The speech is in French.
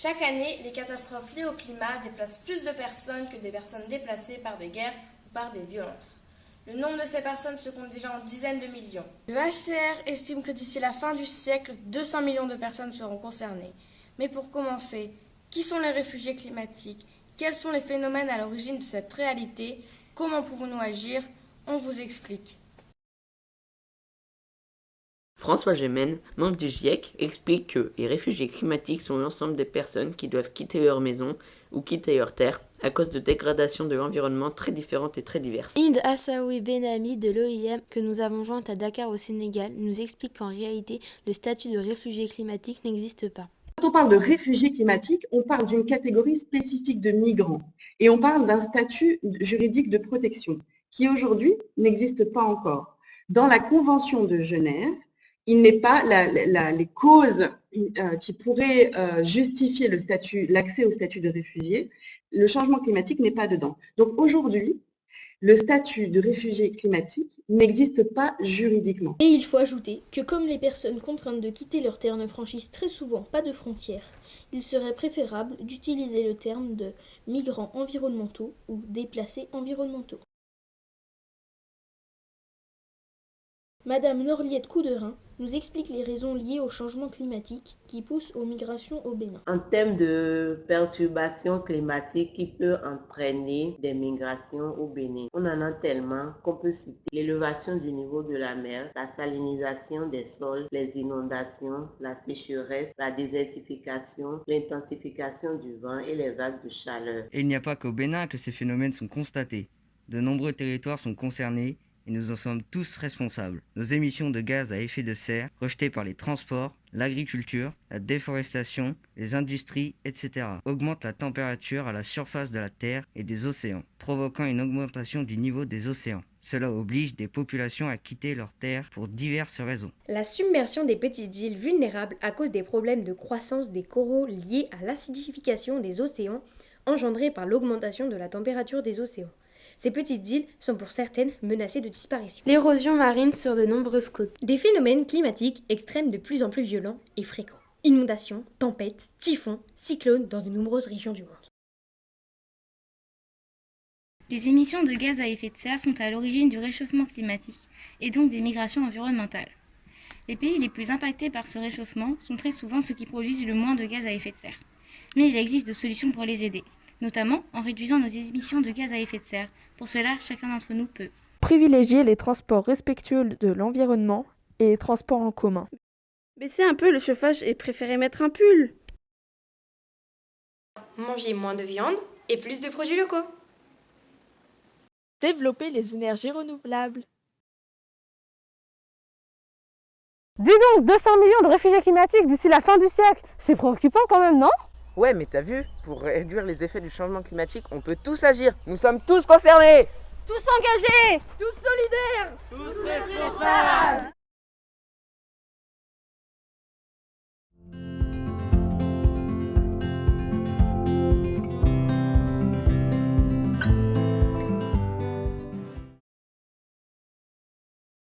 Chaque année, les catastrophes liées au climat déplacent plus de personnes que des personnes déplacées par des guerres ou par des violences. Le nombre de ces personnes se compte déjà en dizaines de millions. Le HCR estime que d'ici la fin du siècle, 200 millions de personnes seront concernées. Mais pour commencer, qui sont les réfugiés climatiques? Quels sont les phénomènes à l'origine de cette réalité? Comment pouvons-nous agir? On vous explique. François Gémen, membre du GIEC, explique que les réfugiés climatiques sont l'ensemble des personnes qui doivent quitter leur maison ou quitter leur terre à cause de dégradations de l'environnement très différentes et très diverses. Hind Assaoui Benami de l'OIM que nous avons jointe à Dakar au Sénégal nous explique qu'en réalité, le statut de réfugié climatique n'existe pas. Quand on parle de réfugiés climatiques, on parle d'une catégorie spécifique de migrants et on parle d'un statut juridique de protection qui aujourd'hui n'existe pas encore. Dans la Convention de Genève, il n'est pas les causes qui pourraient justifier l'accès au statut de réfugié. Le changement climatique n'est pas dedans. Donc aujourd'hui, le statut de réfugié climatique n'existe pas juridiquement. Et il faut ajouter que comme les personnes contraintes de quitter leur terre ne franchissent très souvent pas de frontières, il serait préférable d'utiliser le terme de migrants environnementaux ou déplacés environnementaux. Madame Norliette Couderin nous explique les raisons liées au changement climatique qui poussent aux migrations au Bénin. En termes de perturbations climatiques qui peuvent entraîner des migrations au Bénin, on en a tellement qu'on peut citer l'élevation du niveau de la mer, la salinisation des sols, les inondations, la sécheresse, la désertification, l'intensification du vent et les vagues de chaleur. Et il n'y a pas qu'au Bénin que ces phénomènes sont constatés. De nombreux territoires sont concernés et nous en sommes tous responsables. Nos émissions de gaz à effet de serre, rejetées par les transports, l'agriculture, la déforestation, les industries, etc., augmentent la température à la surface de la Terre et des océans, provoquant une augmentation du niveau des océans. Cela oblige des populations à quitter leur terre pour diverses raisons. La submersion des petites îles vulnérables à cause des problèmes de croissance des coraux liés à l'acidification des océans engendrés par l'augmentation de la température des océans. Ces petites îles sont pour certaines menacées de disparition. L'érosion marine sur de nombreuses côtes. Des phénomènes climatiques extrêmes de plus en plus violents et fréquents. Inondations, tempêtes, typhons, cyclones dans de nombreuses régions du monde. Les émissions de gaz à effet de serre sont à l'origine du réchauffement climatique et donc des migrations environnementales. Les pays les plus impactés par ce réchauffement sont très souvent ceux qui produisent le moins de gaz à effet de serre. Mais il existe des solutions pour les aider, notamment en réduisant nos émissions de gaz à effet de serre. Pour cela, chacun d'entre nous peut privilégier les transports respectueux de l'environnement et les transports en commun. Baisser un peu le chauffage et préférer mettre un pull. Manger moins de viande et plus de produits locaux. Développer les énergies renouvelables. Dis donc, 200 millions de réfugiés climatiques d'ici la fin du siècle. C'est préoccupant quand même, non? Ouais, mais t'as vu, pour réduire les effets du changement climatique, on peut tous agir. Nous sommes tous concernés. Tous engagés, Tous solidaires, tous responsables.